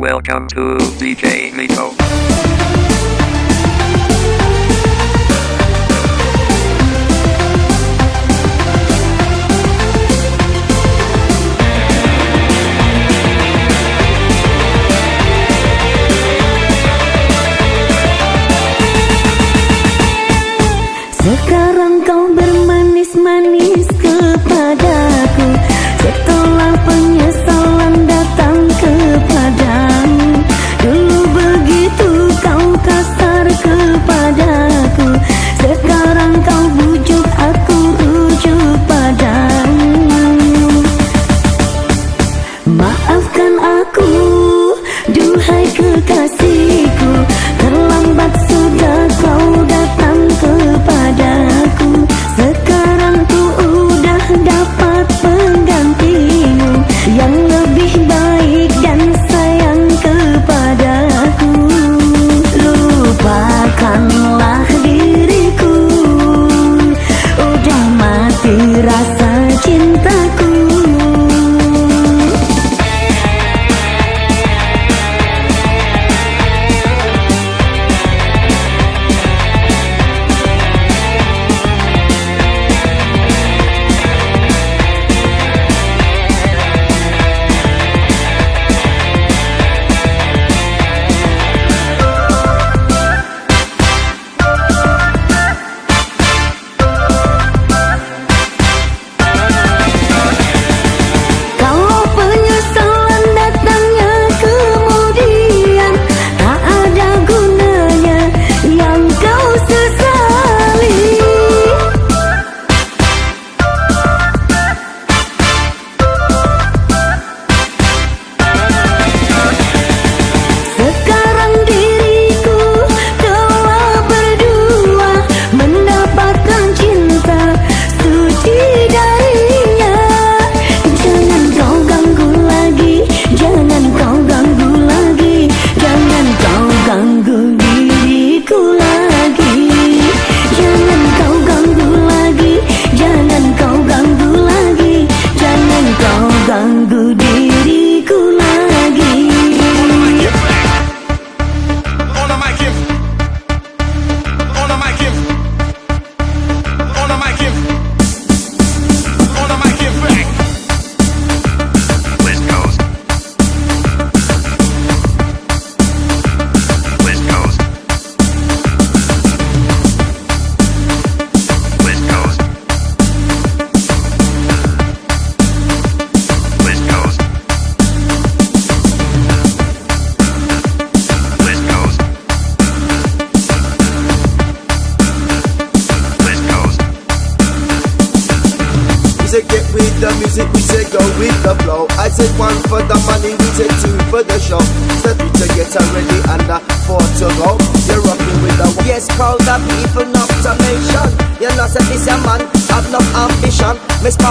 Welcome to DJ Nico. Sekarang kau bermanis-manis kepadaku, setelah penyesalan datang kepadamu. Dulu begitu kau kasar kepadaku, sekarang kau bujuk aku rujuk padamu. Maafkan aku, duhai kekasihku, terlambat sudah kau datang kepadaku. Sekarang ku udah dapat penggantimu yang lebih baik dan sayang kepadaku. Lupakanlah diriku, udah mati rasa cintaku.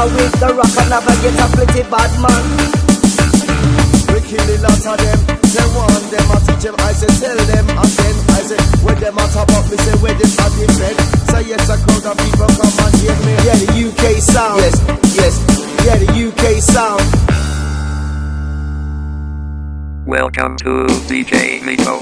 With the rock and never get a pretty bad man. We kill a lot of them. Say one them, I teach them, I say tell them again. I say when them a top up, me say where them a defend. Say yes, a crowd of people come and hear me. Yeah, the UK sound. Yes, yes, yeah, the UK sound. Welcome to DJ Nico.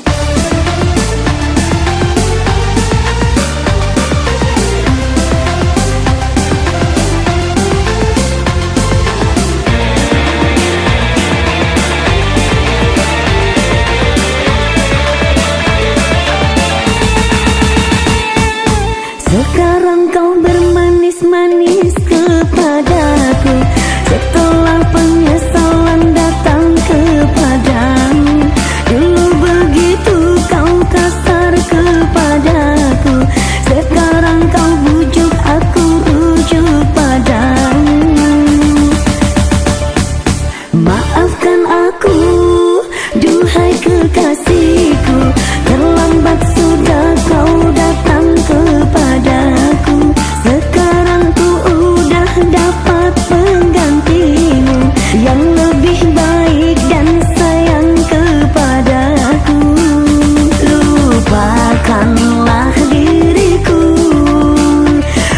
Sekarang kau bermanis-manis kepadaku, setelah penyesalan datang kepadamu. Dulu begitu kau kasar kepadaku, sekarang kau bujuk aku rujuk padamu. Maafkan aku, duhai kekasihku, terlambat sudah kau datang kepadaku. Sekarang ku udah dapat penggantimu yang lebih baik dan sayang kepadaku. Lupakanlah diriku,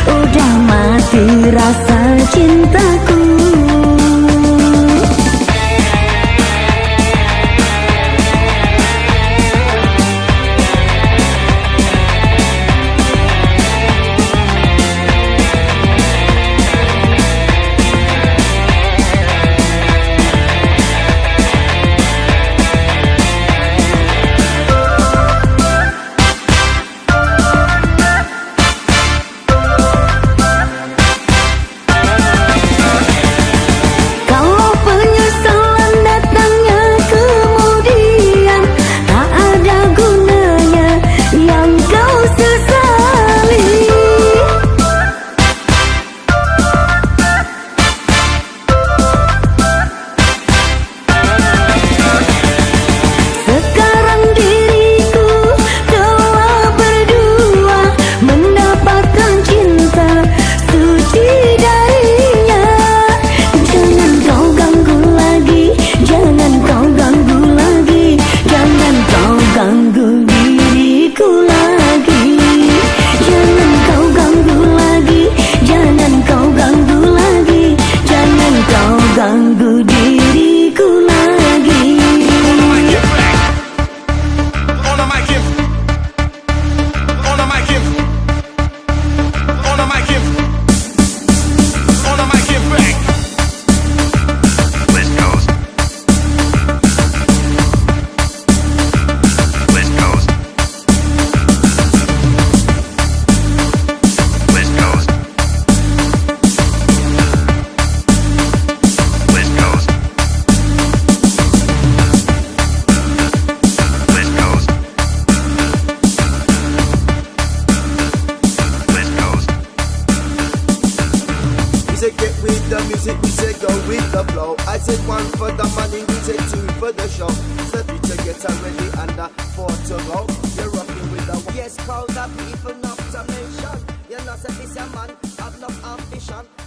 udah mati rasa cintaku. music, we say go with the flow. I said one for the money, we say two for the show. So to get ready and 4 to go. You're rocking with the yes, crowd of people, not to mention. You know, say this a man, have no ambition.